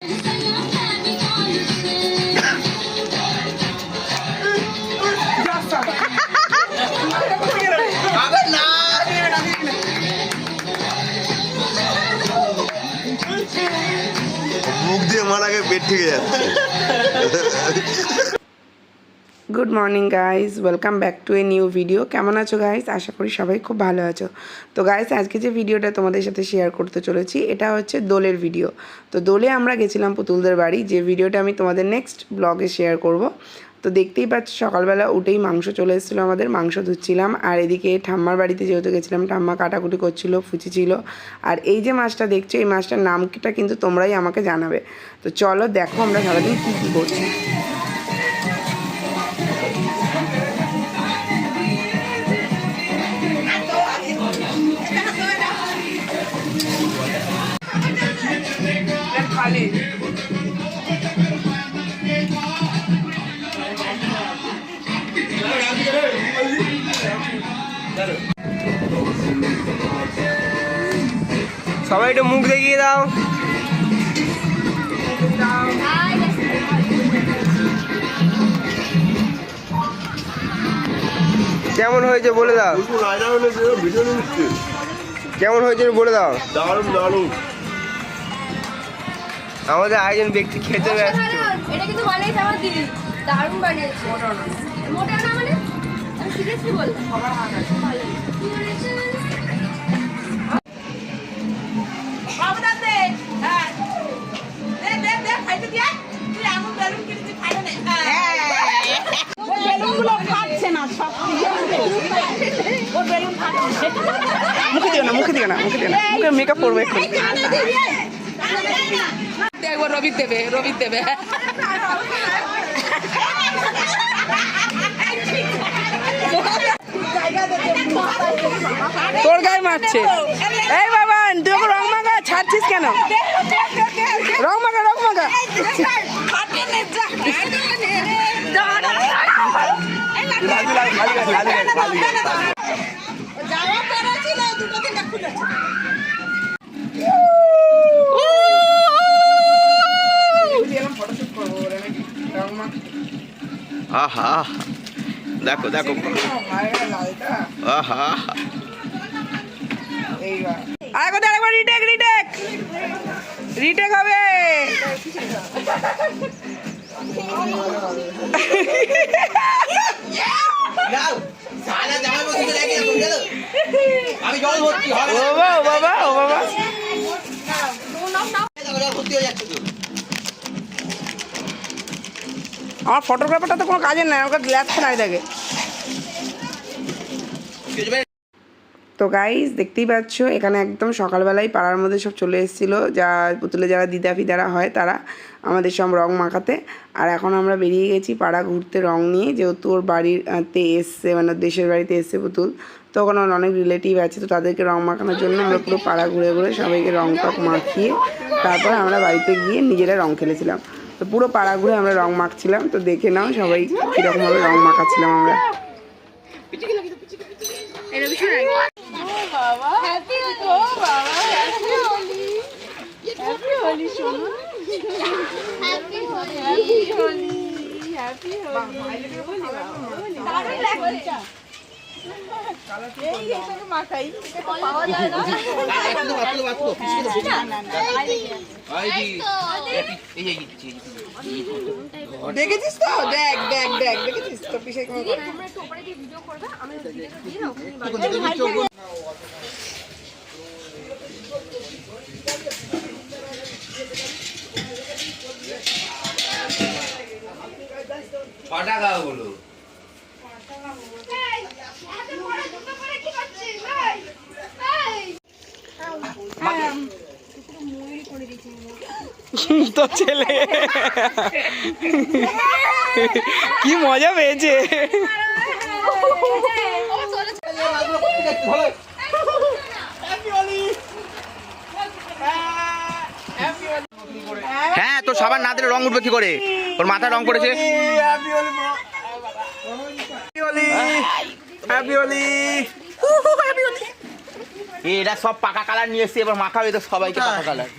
মুখ দিয়ে মারাকে পেট থেকে যাচ্ছে। Good morning guys, welcome back to a new video. কেমন আছো গাইজ? আশা করি সবাই খুব ভালো আছো। তো গাইজ, আজকে যে ভিডিওটা তোমাদের সাথে শেয়ার করতে চলেছি এটা হচ্ছে দোলের ভিডিও। তো দোলে আমরা গেছিলাম পুতুলদের বাড়ি, যে ভিডিওটা আমি তোমাদের নেক্সট ব্লগে শেয়ার করব। তো দেখতেই পাচ্ছ সকালবেলা উঠেই মাংস চলে এসেছিলো, আমাদের মাংস ধুচ্ছিলাম। আর এদিকে ঠাম্মার বাড়িতে যেহেতু গেছিলাম, ঠাম্মা কাটাকুটি করছিলো, ফুচি ছিল। আর এই যে মাছটা দেখছো, এই মাছটার নামটা কিন্তু তোমরাই আমাকে জানাবে। তো চলো দেখো আমরা সারাদিন কী কী করছি। সবাই একটু মুখ দেখিয়ে দাও। কেমন হয়েছে বলে দাও, কেমন হয়েছে বলে দাও। দারুণ দারুণ। আমাদের আয়োজন ব্যক্তি খেতে ব্যস্ত। এটা কিন্তু বানিয়েছে আমার দিদি, দারুণ বানিয়েছে। মোটা না মানে আমি সিরিয়াসলি বলছি, সবার হাত আছে ভালো কি বলেছে। বাবুদান দে, হ্যাঁ দে দে দে খাইতে দিয়া, তুই এমন বেলুন কিনতে খাইলো না। ওই বেলুনগুলো ফাটছে না, সব ও বেলুন ফাটছে। মুখে দিও না, মুখে দিও না, মুখে দিও না, মুখে মেকআপ করবে একটু। দেখবো রবি দেবে, রবি দেবে। তোর গায়ে মারছে। এই বাবা, তুই ওকে রং মাখা ছাড়ছিস কেন? রং মাখা, রং মাখা। আহা দেখো দেখো, আহা আরেকবার রিটেক, রিটেক, রিটেক হবে। ও বাবা, ও বাবা, আমার ফটোগ্রাফারটা তো কোনো কাজের নাই, আমাকে ল্যাপছে নাই দেখে। তো গাইজ দেখতেই পাচ্ছ এখানে একদম সকালবেলায় পাড়ার মধ্যে সব চলে এসেছিলো, যা পুতুলে যারা দিদা ফিদারা হয় তারা আমাদের সব রং মাখাতে। আর এখন আমরা বেরিয়ে গেছি পাড়া ঘুরতে রং নিয়ে, যেহেতু ওর বাড়িতে এসছে, মানে দেশের বাড়িতে এসছে পুতুল, তো ওখানে অনেক রিলেটিভ আছে, তো তাদেরকে রং মাখানোর জন্য আমরা পুরো পাড়া ঘুরে ঘুরে সবাইকে রং টক মাখিয়ে তারপর আমরা বাড়িতে গিয়ে নিজেরা রং খেলেছিলাম। তো পুরো পাড়া ঘুরে আমরা রং মাখছিলাম, তো দেখে নাও সবাই কীরকমভাবে রং মাখাচ্ছিলাম আমরা। দেখেছিস তো? দেখ দেখ দেখ, দেখেছিস তো? পিছে টাকা বলো। তো ছেলে কি মজা পেয়েছে। হ্যাঁ, তো সবার না দিলে রং উঠবে কি করে? ওর মাথা রং করেছে। এরা সব পাকা কালার নিয়ে এসছে, এবার মাখা হয়ে তো সবাইকে পাকা কালার।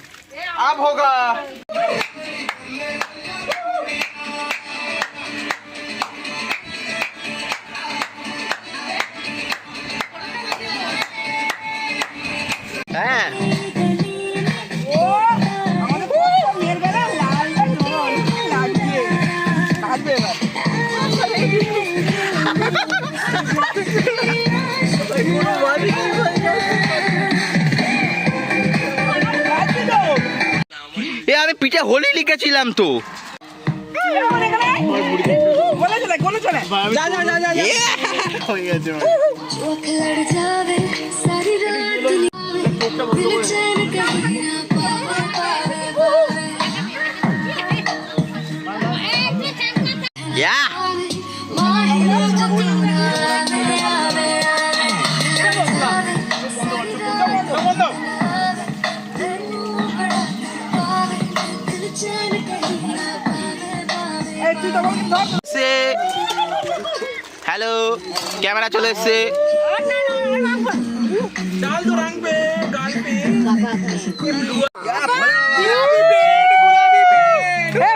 পিঠে হোলি লিখেছিলাম তো। বলে চলে কোন চলে যা যা যা যা लड़ जावे सारी रात दुनिया दिल चैन कहीं ना पावे ইয়া माही जो तू ना आवे आवे दिल चैन कहीं ना पावे সে হ্যালো, ক্যামেরা চলে এসছে।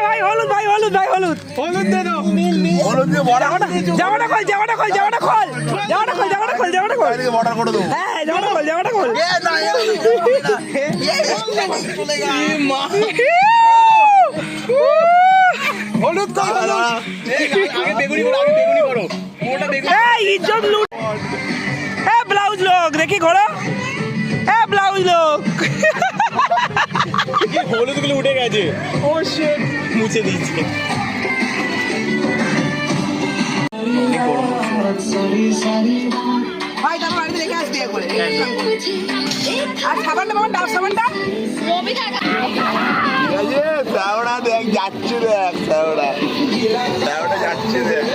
ভাই হলুদ ভাই হলুদ ভাই হলুদ হলুদ দে দাও হলুদ দিয়ে জামাটা খোল জামাটা খোল জামাটা খোল জামাটা খোল জামাটা খোল জামাটা খোল বর্ডার করে দেবো। হ্যাঁ জামাটা খোল জামাটা খোল হলুদ কর আগে বেগুনি করো, আগে বেগুনি করো। এই ইজ্জত লুট ব্লাউজ লোক দেখি ঘোড়া ব্লাউজ লোক হলুদ গুলো উঠে গেছে, ও শিট, মুছে দিচ্ছে। ভাই তার বাড়িতে রেখে আসবি করে আর সাবানটা বাবা ডাব সাবানটা শ্যাওড়া দেখ যাচ্ছে, দেখ শ্যাওড়া শ্যাওড়া যাচ্ছে দেখ।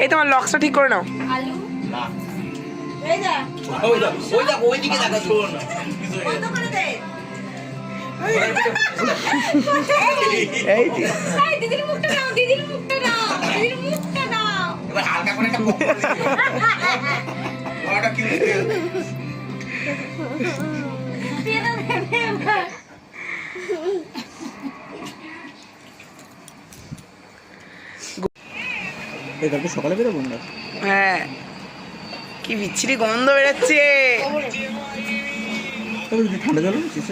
এই তোমার লক্সটা ঠিক করে নাও ওইদিকে দেখা শোন। এই যে দিদির মুখটা নাও দিদির মুখটা নাও দিদির মুখটা নাও এবার হালকা করে একটা পপ করে দিও। ওটা কি দিয়ে দাও এবার সকালে বেরোবো না? হ্যাঁ কি বিচ্ছিরি গন্ধ বেরোচ্ছে ঠান্ডা জল নিচ্ছিস?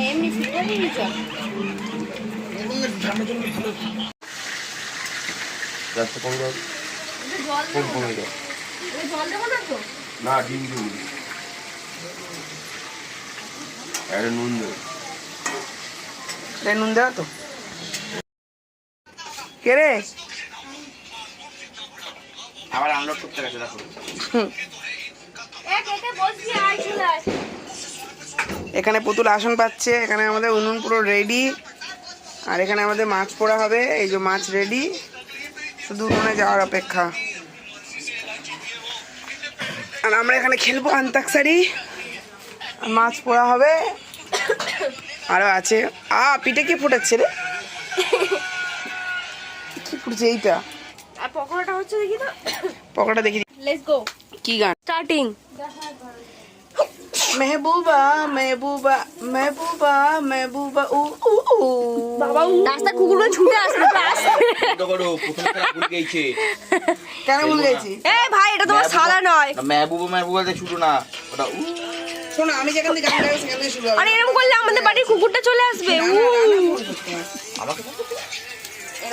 এমনি সিটারি নিচে রাস্তা কমে যাবে, জল কোন কমে যাবে জল দেবো না তো না, ডিম ডিম একটা নুন দেবে। নুন দেওয়া তো কে রে আবার আনলোড করতে গেছে, দেখো। একে বসবি আয় চলে আয় এখানে পুতুল আসন পাচ্ছে, এখানে আমাদের উনুন পুরো রেডি, আর এখানে আমাদের মাছ পোড়া হবে। এই যে মাছ রেডি, শুধু উনুনে যাওয়ার অপেক্ষা। আর আমরা এখানে খেলবো আন্তাক্ষরী, আর মাছ পোড়া হবে। আরও আছে পিঠে কি ফুটাচ্ছে রে, কি ফুটছে এইটা? আর পকোড়াটা হচ্ছে দেখি তো পকোড়া দেখি লেটস গো কি গান? স্টার্টিং মেহবুবা মেহবুবা মেহবুবা মেহবুবা উ উ উ বাবা রাস্তা কুকুরগুলো ছুটে আসবে করো, প্রথমে তারা ভুল গেছে। কেন ভুল গেছি? এ ভাই এটা তোমার সাদা নয় মেহবুবা মেহবুবাতে ছুটো না, ওটা শোনো আমি যেখান থেকে গান গাই সেখান থেকে শুরু হবে। আরে এরকম করলে আমাদের বাড়ির কুকুরটা চলে আসবে আমাকে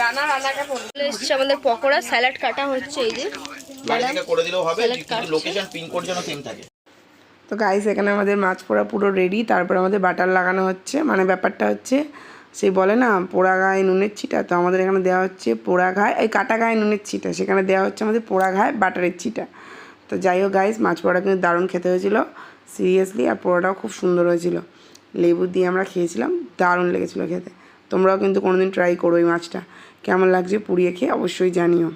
রান্নাটা চলে এসছে আমাদের পকোড়া, স্যালাড কাটা হচ্ছে এই যে বাড়িতে করে দিলেও হবে, Salad কিন্তু কাটছে। লোকেশন পিন কোড যেন সেম থাকে। তো গাইস এখানে আমাদের মাছ পোড়া পুরো রেডি, তারপর আমাদের বাটার লাগানো হচ্ছে। মানে ব্যাপারটা হচ্ছে সেই বলে না পোড়া গায়ে নুনের ছিটা, তো আমাদের এখানে দেওয়া হচ্ছে পোড়া গায়ে, এই কাটা গায়ে নুনের ছিটা, সেখানে দেওয়া হচ্ছে আমাদের পোড়া গায়ে বাটারের ছিটা। তো যাই হোক গাইস, মাছ পোড়াটা কিন্তু দারুণ খেতে হয়েছিল সিরিয়াসলি, আর পোড়াটাও খুব সুন্দর হয়েছিল। লেবু দিয়ে আমরা খেয়েছিলাম, দারুণ লেগেছিলো খেতে। তোমরাও কিন্তু কোনোদিন ট্রাই করো এই মাছটা, কেমন লাগছে পুড়িয়ে খেয়ে অবশ্যই জানিও।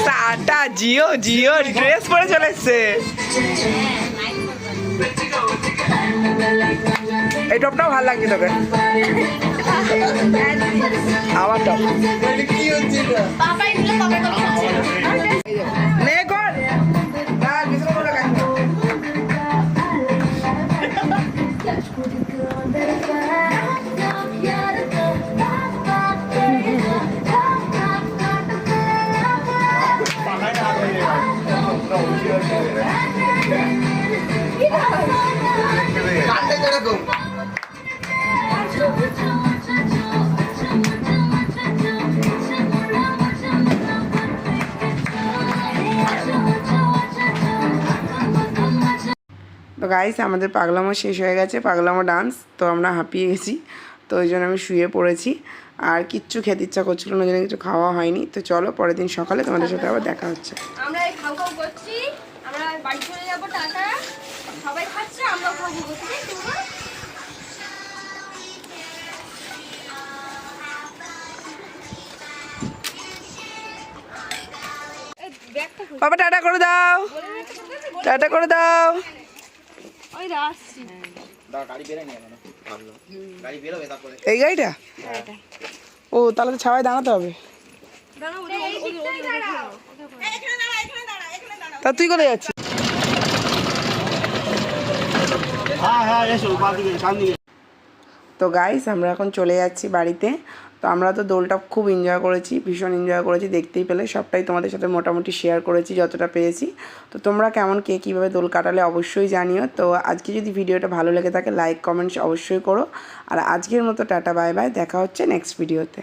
টাটা জিও জিও ড্রেস পরে চলে এসছে। এই টপটাও ভালো লাগছে তোকে, আমার টপ নে কর আর বিছানা করে রাখ। তো গাইস আমাদের পাগলামো শেষ হয়ে গেছে, পাগলামো ডান্স। তো আমরা হাঁপিয়ে গেছি, তো ওই জন্য আমি শুয়ে পড়েছি। আর কিচ্ছু খেতে ইচ্ছা করছিল না, ওই জন্য কিছু খাওয়া হয়নি। তো চলো পরের দিন সকালে তোমাদের সাথে আবার দেখা হচ্ছে। আমরা এই খাও খাও করছি, আমরা বাড়ি চলে যাবো, টাটা। সবাই খাচ্ছে, আমরা খাও খাও করছি, তোমরা বাবা টাটা করে দাও, টাটা করে দাও। ওই আসছি। এই গাড়িটা? ও তাহলে তো ছাওয়ায় দাঁড়াতে হবে। তা তুই কোথায় যাচ্ছিস? তো গাইস আমরা এখন চলে যাচ্ছি বাড়িতে। তো আমরা তো দোলটা খুব এনজয় করেছি, ভীষণ এনজয় করেছি, দেখতেই পেলে সবটাই তোমাদের সাথে মোটামুটি শেয়ার করেছি যতটা পেরেছি। তো তোমরা কেমন কে কীভাবে দোল কাটালে অবশ্যই জানিও। তো আজকে যদি ভিডিওটা ভালো লেগে থাকে লাইক কমেন্টস অবশ্যই করো। আর আজকের মতো টাটা বাই বাই, দেখা হচ্ছে নেক্সট ভিডিওতে।